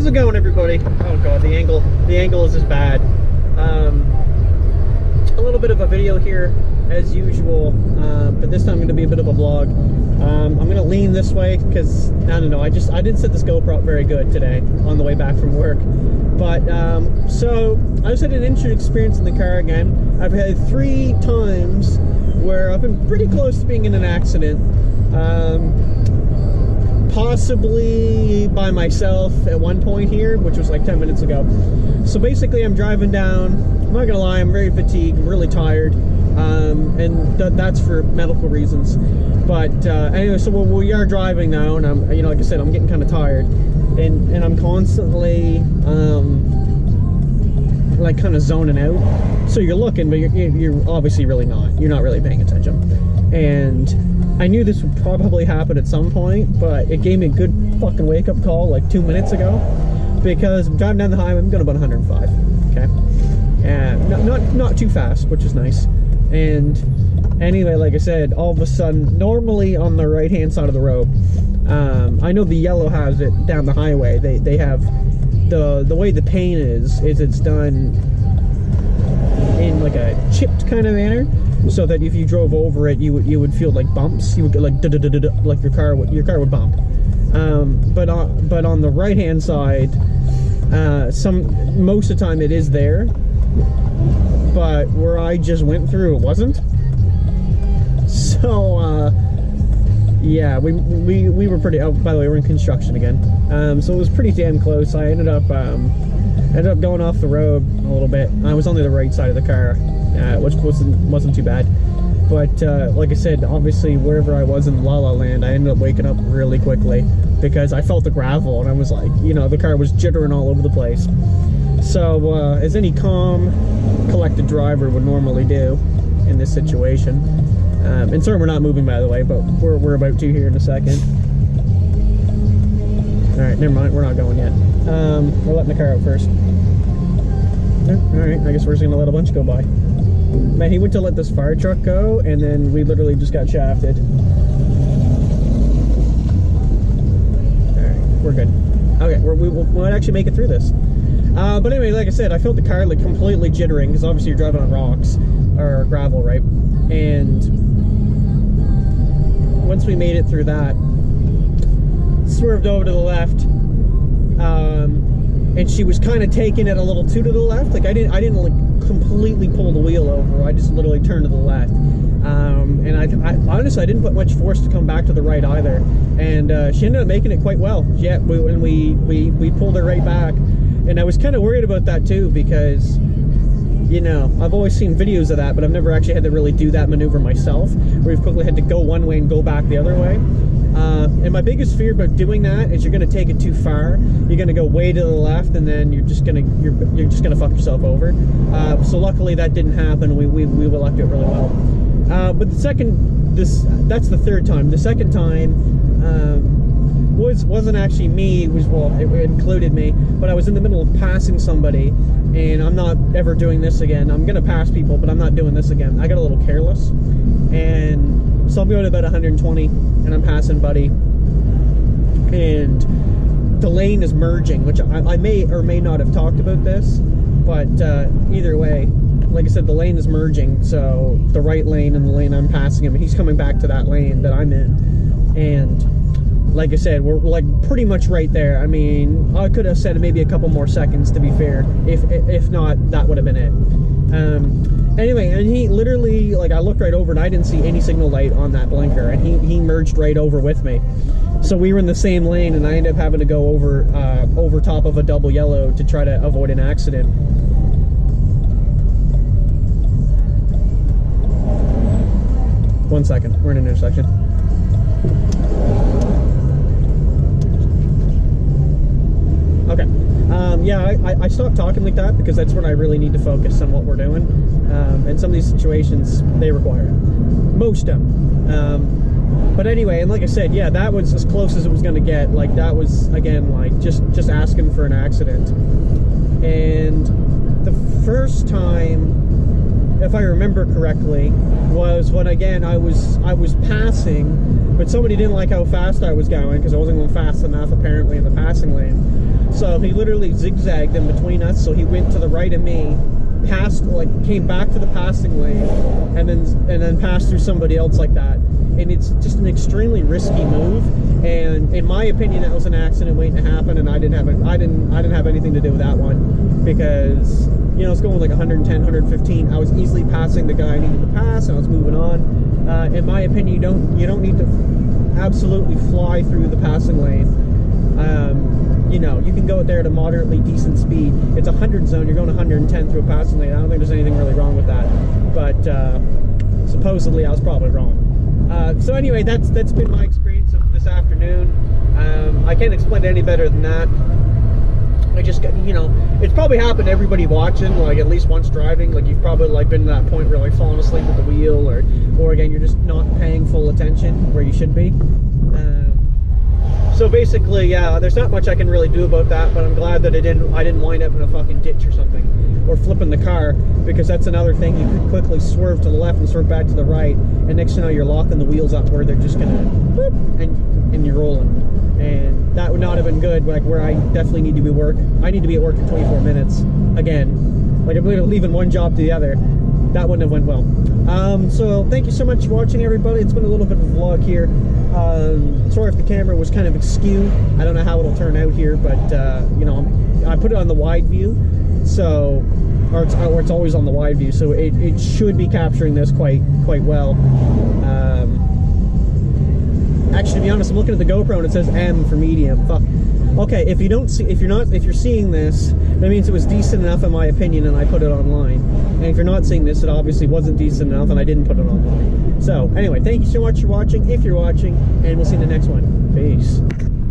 How's it going, everybody? Oh god, the angle is just bad. A little bit of a video here as usual, but this time going to be a bit of a vlog. I'm going to lean this way because I don't know, I didn't set this GoPro up very good today on the way back from work. But so I just had an interesting experience in the car again. I've had 3 times where I've been pretty close to being in an accident. Possibly by myself at one point here, which was like 10 minutes ago. So basically I'm driving down, I'm not gonna lie, I'm very fatigued, I'm really tired, and that's for medical reasons. But anyway, so we are driving now, and I'm, you know, like I said, I'm getting kind of tired, and I'm constantly like kind of zoning out. So you're looking, but you're obviously really not. You're not really paying attention. And I knew this would probably happen at some point, but it gave me a good fucking wake-up call like 2 minutes ago, because I'm driving down the highway, I'm going about 105, okay? And not too fast, which is nice. And anyway, like I said, all of a sudden, normally on the right-hand side of the road, I know the yellow has it down the highway. They have the way the paint is it's done in like a chipped kind of manner, so that if you drove over it, you would feel like bumps. You would get like like your car would bump. But on the right hand side, most of the time it is there, but where I just went through, it wasn't. So yeah, we were pretty. Oh, by the way, we're in construction again. So it was pretty damn close. I ended up going off the road a little bit. I was on the right side of the car, which wasn't too bad. But like I said, obviously wherever I was in La La Land, I ended up waking up really quickly because I felt the gravel, and I was like, you know, the car was jittering all over the place. So as any calm, collected driver would normally do in this situation. And sorry we're not moving, by the way, but we're about to here in a second. Alright, never mind, we're not going yet. We're letting the car out first. Alright, I guess we're just gonna let a bunch go by. Man, he went to let this fire truck go, and then we literally just got shafted. Alright, we're good. Okay, we'll actually make it through this. But anyway, like I said, I felt the car like completely jittering, because obviously you're driving on rocks, or gravel, right? And once we made it through that, swerved over to the left, and she was kind of taking it a little too to the left. Like I didn't like completely pull the wheel over. I just literally turned to the left. And I honestly, I didn't put much force to come back to the right either. And she ended up making it quite well. Yeah, when we pulled her right back. And I was kind of worried about that too, because, you know, I've always seen videos of that, but I've never actually had to really do that maneuver myself, where you've quickly had to go one way and go back the other way. And my biggest fear about doing that is you're going to take it too far. You're going to go way to the left, and then you're just going to fuck yourself over. So luckily that didn't happen. We lucked it really well. But that's the third time. The second time wasn't actually me. It included me, but I was in the middle of passing somebody, and I'm not ever doing this again. I'm gonna pass people, but I'm not doing this again. I got a little careless, and so I'm going to about 120, and I'm passing buddy, and the lane is merging, which I may or may not have talked about this, but either way, like I said, the lane is merging. So the right lane and the lane I'm passing him, he's coming back to that lane that I'm in, and like I said, we're like pretty much right there. I mean, I could have said maybe a couple more seconds, to be fair. If not, that would have been it. Anyway, and he literally, like, I looked right over and I didn't see any signal light on that blinker, and he merged right over with me. So we were in the same lane, and I ended up having to go over top of a double yellow to try to avoid an accident. One second, we're in an intersection. Okay. Yeah, I stopped talking like that because that's when I really need to focus on what we're doing. And some of these situations, they require it. Most of them. But anyway, and like I said, yeah, that was as close as it was going to get. Like, that was, again, like, just asking for an accident. And the first time, if I remember correctly, was when, again, I was passing, but somebody didn't like how fast I was going, because I wasn't going fast enough, apparently, in the passing lane. So he literally zigzagged in between us. So he went to the right of me, passed, like came back to the passing lane, and then passed through somebody else like that. And it's just an extremely risky move. And in my opinion, that was an accident waiting to happen. And I didn't have anything to do with that one, because you know, it's going like 110, 115. I was easily passing the guy I needed to pass, and I was moving on. In my opinion, you don't need to absolutely fly through the passing lane. You know, you can go there at a moderately decent speed. It's a 100 zone. You're going 110 through a passing lane. I don't think there's anything really wrong with that. But supposedly, I was probably wrong. So anyway, that's been my experience of this afternoon. I can't explain it any better than that. I just got, you know, it's probably happened to everybody watching, like at least once driving. Like you've probably like been to that point where like falling asleep at the wheel, or again, you're just not paying full attention where you should be. So basically, yeah, there's not much I can really do about that, but I'm glad that I didn't wind up in a fucking ditch or something, or flipping the car, because that's another thing. You could quickly swerve to the left and swerve back to the right, and next thing you know, you're locking the wheels up where they're just gonna boop, and you're rolling. And that would not have been good, like where I definitely need to be I need to be at work in 24 minutes again. Like if we were leaving one job to the other, that wouldn't have went well. So thank you so much for watching, everybody. It's been a little bit of a vlog here. Sorry if the camera was kind of askew. I don't know how it'll turn out here, but you know, I put it on the wide view, so or it's always on the wide view, so it should be capturing this quite well. Actually, to be honest, I'm looking at the GoPro and it says M for medium. Fuck. Okay, if you're seeing this, that means it was decent enough in my opinion, and I put it online. And if you're not seeing this, it obviously wasn't decent enough, and I didn't put it online. So anyway, thank you so much for watching, if you're watching, and we'll see you in the next one. Peace.